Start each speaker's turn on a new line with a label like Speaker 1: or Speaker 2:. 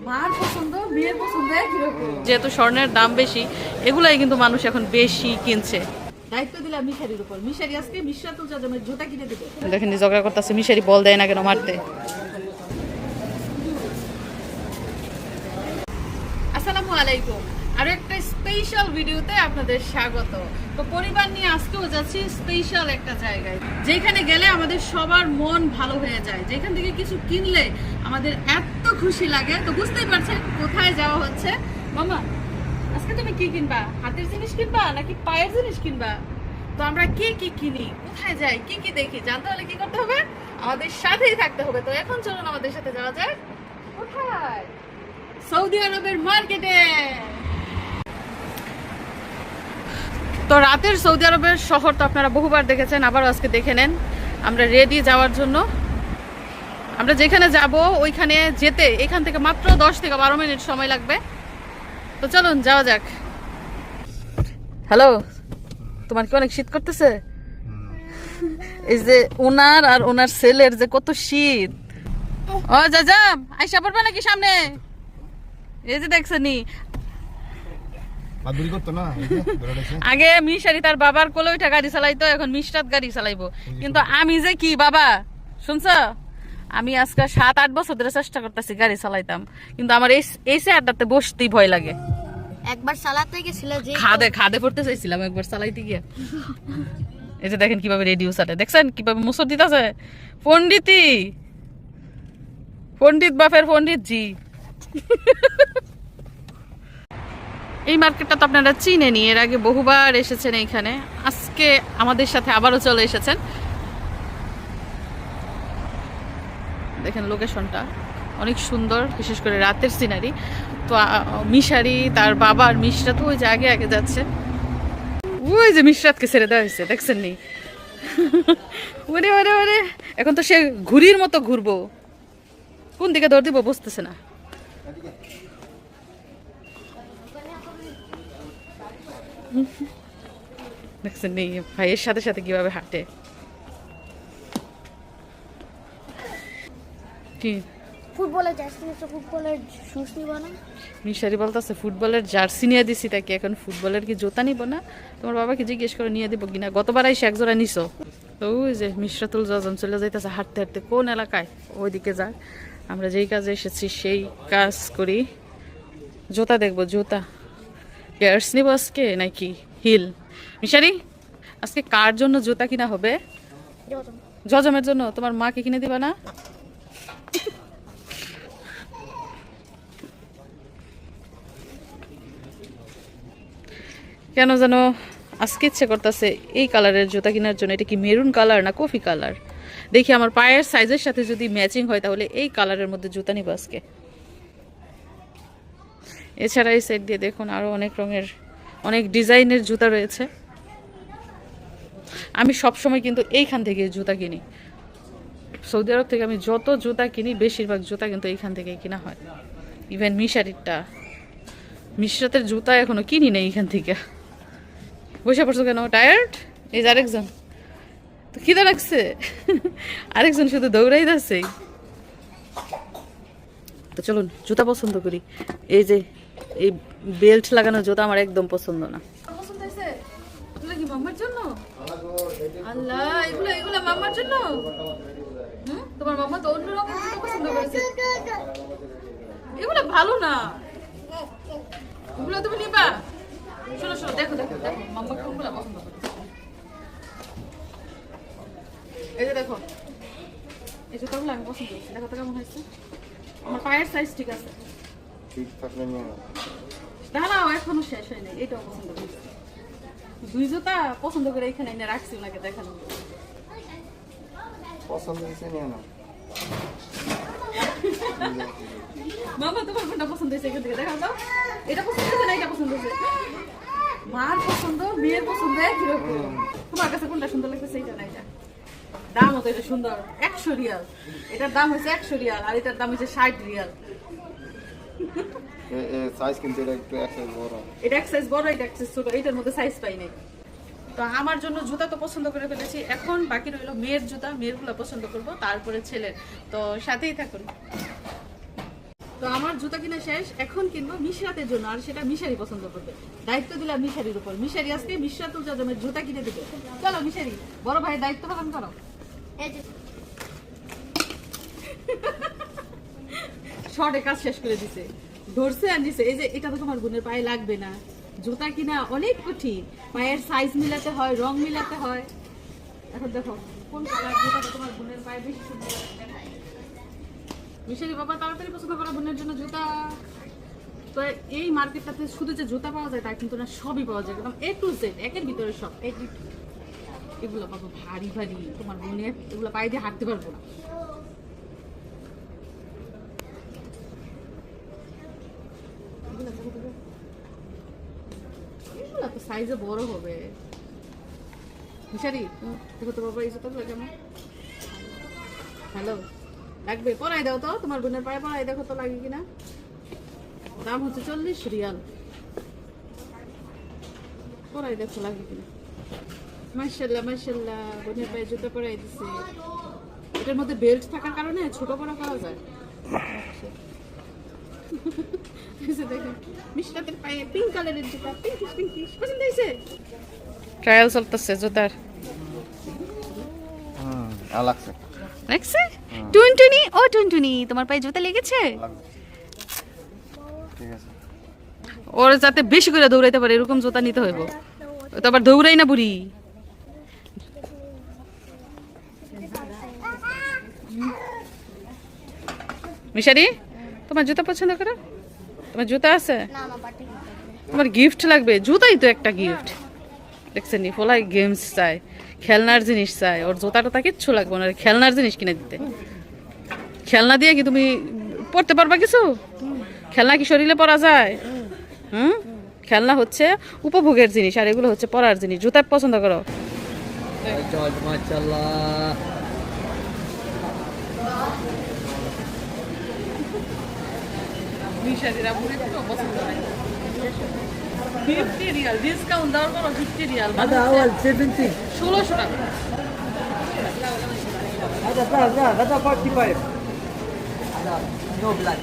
Speaker 1: মার পছন্দ বিয়ের পছন্দ একই রকম। যেহেতু স্বর্ণের দাম বেশি, এগুলাই কিন্তু মানুষ এখন বেশি কিনছে। দায়িত্ব দিলাম মিশারির উপর। মিশারি আজকে মিশরাতুল জাজমের জুতা কিনে দেবে। দেখেন ঝগড়া করতেছে, মিশারি বল দেয় না কেন মারতে। আসসালামু আলাইকুম, আরো একটা স্পেশাল ভিডিওতে আপনাদের স্বাগত। তো পরিবার নিয়ে আজকেও যাচ্ছি স্পেশাল একটা জায়গায়, যেখানে গেলে আমাদের সবার মন ভালো হয়ে যায়, যেখান থেকে কিছু কিনলে আমাদের এত খুশি লাগে। তো বুঝতেই পারছেন কোথায় যাওয়া হচ্ছে। মামা আজকে তুমি কি কিনবা? হাতের জিনিস কিনবা নাকি পায়ের জিনিস কিনবা? তো আমরা কি কি কিনি, কোথায় যাই, কি কি দেখি, জানতে হলে কি করতে হবে? আমাদের সাথেই থাকতে হবে। তো এখন চলুন আমাদের সাথে যাওয়া যায়। কোথায়? সৌদি আরবের মার্কেটে। তো রাতের সৌদি আরবের শহর তো আপনারা বহুবার দেখেছেন, আবারও আজকে দেখে নেন। আমরা রেডি যাওয়ার জন্য। আমরা যেখানে যাব ওইখানে যেতে এখান থেকে মাত্র 10 থেকে 12 মিনিট সময় লাগবে। তো চলুন যাওয়া যাক। হ্যালো, তোমার কি অনেক শীত করতেছে? এই যে ওনার আর ওনার ছেলের যে কত শীত। ও যাজাম আইসা পড়বে নাকি সামনে? এই যে দেখছেনি আগে মিশারি তার বাবার কোলে উঠা গাড়ি চালাইতো, এখন মিশরাত গাড়ি চালাইবো। কিন্তু আমি যে কি বাবা শুনছ, আমি আজকে 7-8 বছর ধরে চেষ্টা করতেছি গাড়ি চালাইতাম, কিন্তু আমার এই চেয়ারটাতে বসতেই ভয় লাগে।
Speaker 2: একবার চালাতে গেছিল যে
Speaker 1: খাদে পড়তে চাইছিলাম একবার চালাইতে গিয়ে। এই যে দেখেন কিভাবে রেডিও চাটে, দেখছেন কিভাবে মুসর দিতেছে। পণ্ডিত বাপের পণ্ডিত জি। এই মার্কেটটা তো আপনারা চিনেনি, এর আগে বহুবার এসেছেন এইখানে। আজকে আমাদের সাথে আবারও চলে এসেছেন। দেখেন লোকেশনটা অনেক সুন্দর, বিশেষ করে রাতের সিনারি। তো মিশারি তার বাবার মিশরাত ওই যে আগে আগে যাচ্ছে। ওই যে মিশরাতকে ছেড়ে দেওয়া হয়েছে, দেখছেন নি? ওরে ওরে ওরে, এখন তো সে ঘুড়ির মতো ঘুরবো, কোন দিকে দৌড় দিব বুঝতেছে না। দেখছেন নি ভাইয়ের সাথে সাথে কিভাবে হাঁটে। কি
Speaker 2: ফুটবলের জার্সি নিছো, ফুটবলের শুজ নিব না?
Speaker 1: মিশারি বলতেছে ফুটবলের জার্সি নিয়ে দিছি তাকে, এখন ফুটবলের কি জুতা নিব না? তোমার বাবাকে জিজ্ঞেস করে নিয়ে দিব কিনা। গতবার আইসে এক জোড়া নিছো। তো ওই যে মিশরাতুল জাজম চলে যাইতেছে হাঁটতে হাঁটতে। কোন এলাকায়? ওইদিকে যায়। আমরা যেই কাজে এসেছি সেই কাজ করি। জুতা দেখবো, জুতা পেয়ার্স নিব আজকে নাকি হিল? মিশারি আজকে কার জন্য জুতা কিনা হবে? জজমের জন্য। তোমার মাকে কিনে দিবা না? কেন যেন আজকে ইচ্ছে করতেছে এই কালারের জুতা কেনার জন্য। এটা কি মেরুন কালার না কফি কালার? দেখি আমার পায়ের সাইজের সাথে যদি ম্যাচিং হয় তাহলে এই কালারের মধ্যে জুতা নিব আজকে। এছাড়া এই সাইড দিয়ে দেখুন আরো অনেক রঙের অনেক ডিজাইনের জুতা রয়েছে। আমি সবসময় কিন্তু এইখান থেকে জুতা কিনি। সৌদি আরব থেকে আমি যত জুতা কিনি বেশিরভাগ জুতা কিন্তু এইখান থেকেই কিনা হয়। ইভেন মিশারিরটা, মিশরাতের জুতা এখনো কিনি নেই এইখান থেকে। বসে পড়ছো কেন? টায়ার্ড? এই যে আরেকজন তো খিদে লাগছে, আরেকজন শুধু দৌড়াই যাচ্ছে। তো চলুন জুতা পছন্দ করি। এই যে এই বেল্ট লাগানো জুতা আমার একদম পছন্দ না। পছন্দ হয়েছে? এগুলো কি মাম্মার জন্য? আল্লাহ, এগুলো এগুলো মাম্মার জন্য? তোমার মাম্মা তো অন্য রকম জুতা পছন্দ করেছে। এগুলো ভালো না, এগুলো তুমি নিবা? শোনো শোনো, দেখো দেখো দেখো মাম্মা কোনগুলো পছন্দ করে। এই যে দেখো এই জুতাগুলো আমি পছন্দ করছি। দেখো তো কেমন হয়েছে। আমার পায়ের সাইজ ঠিক আছে। দাঁড়াও, এখনো শেষ হয় নাই। এটাও পছন্দ করছি। দুই জুতা পছন্দ করে এখানে এনে রাখছি ওনাকে দেখানো।
Speaker 3: পছন্দ হয়েছে নিয়ে নাও।
Speaker 1: মামা তোমার কোনটা পছন্দ হয়েছে এখান থেকে দেখাও তো। এটা পছন্দ হয়েছে না এটা পছন্দ হয়েছে? মার পছন্দ মেয়ের পছন্দ একই রকম। তোমার কাছে কোনটা সুন্দর লাগতেছে? এইটা না এটা? দাম তো এটা সুন্দর 100 রিয়াল। এটার দাম হচ্ছে 100 রিয়াল আর এটার দাম হচ্ছে 60 রিয়াল।
Speaker 3: সাইজ কিন্তু এটা একটু এক সাইজ বড়।
Speaker 1: এটা এক সাইজ বড়, এটা এক সাইজ ছোট, এটার মধ্যে সাইজ পাই নাই। তো আমার জন্য জুতা তো পছন্দ করে ফেলেছি, এখন বাকি রইল মেয়ের জুতা। মেয়েরগুলো পছন্দ করব, তারপরে ছেলের। তো সাথেই থাকুন। তো আমার জুতা কিনা শেষ, এখন কিনবো মিশরাতের জন্য, আর সেটা মিশারি পছন্দ করবে। দায়িত্ব দিলাম মিশারির উপর। মিশারি আজকে মিশরাতুল জাজমের জুতা কিনে দিবে। চলো মিশারি, বড় ভাইয়ের দায়িত্ব পালন করো।
Speaker 2: এই যে
Speaker 1: শর্টে কাজ শেষ করে দিছে, ধরছে আর নিছে। এই যে এটা তো তোমার বোনের পায়ে লাগবে না। জুতা কিনা অনেক কঠিন, পায়ের সাইজ মিলাতে হয়, রং মিলাতে হয়। এখন দেখো কোন কালার জুতাটা তোমার বোনের পায়ে বেশি সুন্দর লাগবে। মিশারি বাবা তাড়াতাড়ি পছন্দ করো বোনের জন্য জুতা। তো এই মার্কেটটাতে শুধু যে জুতা পাওয়া যায় তা কিন্তু না, সবই পাওয়া যায় একদম A to Z, একের ভিতরে সব। এগুলো বাবা ভারী ভারী, তোমার বোনের এগুলো পায়ে দিয়ে হাঁটতে পারবো না। এগুলো তো সাইজে বড় হবে। মিশারি দেখো তো বাবা এই জুতাগুলো কেমন। হ্যালো, লাগবে? পরাই দাও তো, তোমার বোনের পায়ে পরাই দেখো তো লাগে কিনা। দাম হচ্ছে 40 রিয়াল। পরাই দেখো লাগে কিনা। মাশাআল্লাহ মাশাআল্লাহ, বোনের পায়ে জুতা পরাই দিছে। এটার মধ্যে বেল্ট থাকার কারণে ছোট বড় করা যায়। দেখেন মিশরাতের পায়ে পিঙ্ক কালারের জুতা, পিঙ্কিশ পিঙ্কিশ। পছন্দ হয়েছে? ট্রায়াল চলতেছে জুতার।
Speaker 3: লাগছে
Speaker 1: লাগছে? টুনটুনি, ও টুনটুনি, তোমার পায়ে জুতা লেগেছে?
Speaker 3: ঠিক আছে।
Speaker 1: ওর যাতে বেশি করে দৌড়াইতে পারে এরকম জুতা নিতে হইব। ও তো আবার দৌড়াই না বুড়ি। মিশারি, তোমার জুতা পছন্দ করো? তোমার জুতা আছে?
Speaker 2: না আমার পাটি
Speaker 1: তোমার গিফট লাগবে? জুতাই তো একটা গিফট। দেখছেন নি, ফলাই গেমস চাই, খেলনার জিনিস চাই। ওর জুতাটা তা কিচ্ছু লাগবে না, খেলনার জিনিস কিনে দিতে। খেলনা দিয়ে কি তুমি পড়তে পারবা কিছু? খেলনা কি শরীরে পরা যায়? হুম, খেলনা হচ্ছে উপভোগের জিনিস, আর এগুলো হচ্ছে পড়ার জিনিস। জুতা পছন্দ করো?
Speaker 4: মাশাআল্লাহ।
Speaker 1: মিশারিরা পুরো একটু পছন্দ হয়। 50 রিয়াল ডিসকাউন্ট দেওয়ার পর 50 রিয়াল,
Speaker 4: هذا أول 70.
Speaker 1: 1600 টাকা।
Speaker 4: هذا 45. هذا نو بلاك.